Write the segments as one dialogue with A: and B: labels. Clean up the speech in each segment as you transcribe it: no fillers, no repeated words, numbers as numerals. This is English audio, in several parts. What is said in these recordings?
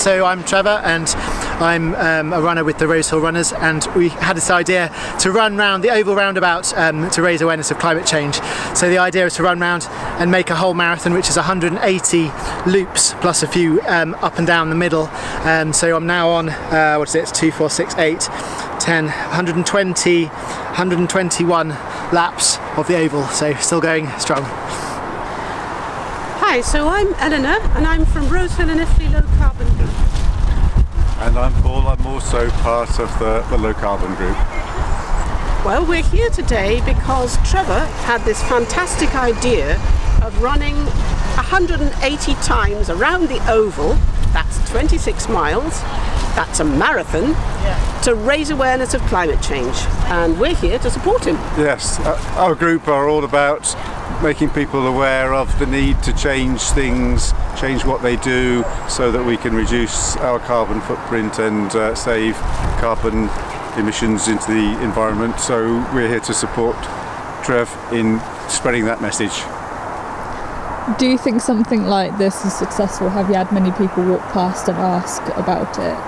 A: So I'm Trevor, and I'm a runner with the Rosehill Runners, and we had this idea to run round the Oval Roundabout to raise awareness of climate change. So the idea is to run round and make a whole marathon, which is 180 loops plus a few up and down the middle. So I'm now on, 2, 4, 6, 8, 10, 121 laps of the Oval, so still going strong.
B: Hi, so I'm Eleanor, and I'm from rosehillandiffleylowcarbon group.
C: And I'm Paul, I'm also part of the low carbon group.
B: Well, we're here today because Trevor had this fantastic idea of running 180 times around the Oval, that's 26 miles, that's a marathon, to raise awareness of climate change. And we're here to support him.
C: Yes, our group are all about making people aware of the need to change things, change what they do, so that we can reduce our carbon footprint and save carbon emissions into the environment. So we're here to support Trev in spreading that message.
D: Do you think something like this is successful? Have you had many people walk past and ask about it?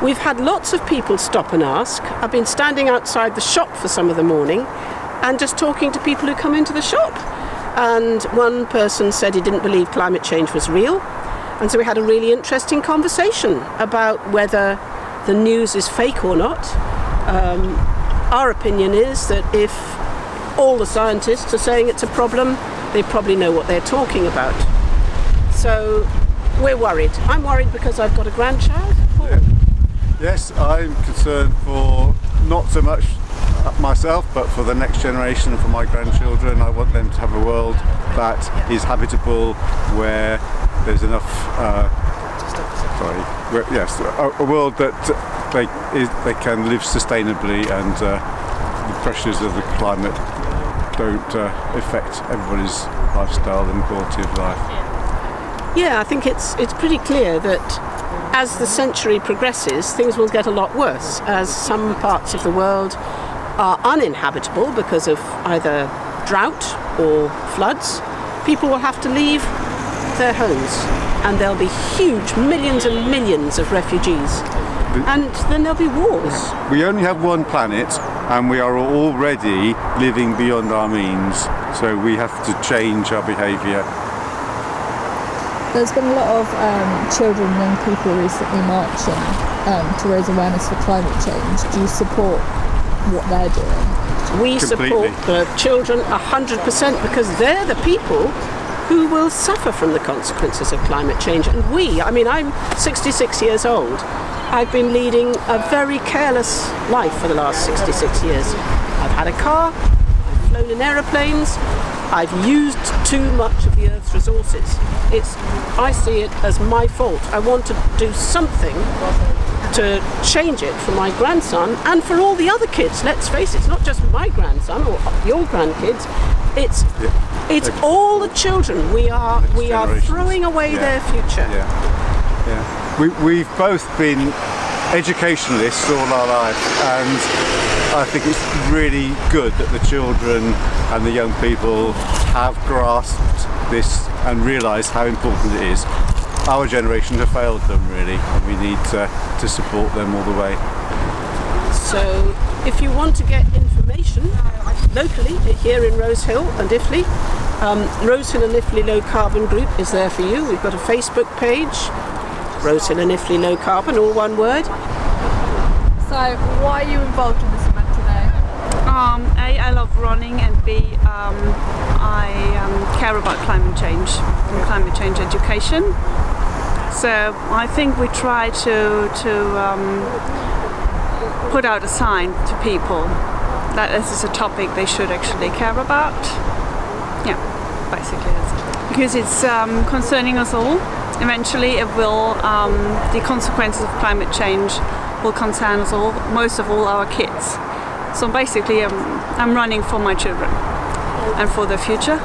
B: We've had lots of people stop and ask. I've been standing outside the shop for some of the morning and just talking to people who come into the shop. And one person said he didn't believe climate change was real. And so we had a really interesting conversation about whether the news is fake or not. Our opinion is that if all the scientists are saying it's a problem, they probably know what they're talking about. So we're worried. I'm worried because I've got a grandchild.
C: Yeah. Yes, I'm concerned for not so much myself, but for the next generation, for my grandchildren. I want them to have a world that is habitable, where there's enough. A world that they can live sustainably, and the pressures of the climate don't affect everybody's lifestyle and quality of life.
B: Yeah, I think it's pretty clear that as the century progresses, things will get a lot worse, as some parts of the world are uninhabitable because of either drought or floods. People will have to leave their homes, and there'll be huge millions and millions of refugees, and then there'll be wars.
C: We only have one planet, and we are already living beyond our means, so we have to change our behaviour.
D: There's been a lot of children and young people recently marching to raise awareness for climate change. Do you support what they're doing?
B: We support the children 100%, because they're the people who will suffer from the consequences of climate change. And I'm 66 years old. I've been leading a very careless life for the last 66 years. I've had a car, I've flown in aeroplanes, I've used too much of the Earth's resources. I see it as my fault. I want to do something to change it for my grandson and for all the other kids. Let's face it, it's not just my grandson or your grandkids. It's all the children. We are throwing away their future.
C: We've both been educationalists all our life, and I think it's really good that the children and the young people have grasped this and realised how important it is. Our generation have failed them, really, and we need to support them all the way.
B: So if you want to get information locally here in Rosehill and Iffley, Rosehill and Iffley Low Carbon Group is there for you. We've got a Facebook page, Rosehill and Iffley Low Carbon, all one word.
D: So why are you involved in this event today?
E: A, I love running, and B, I care about climate change and climate change education. So I think we try to put out a sign to people that this is a topic they should actually care about. Yeah, basically that's it. Because it's concerning us all. Eventually it will, the consequences of climate change will concern us all, most of all our kids. So basically I'm running for my children and for the future.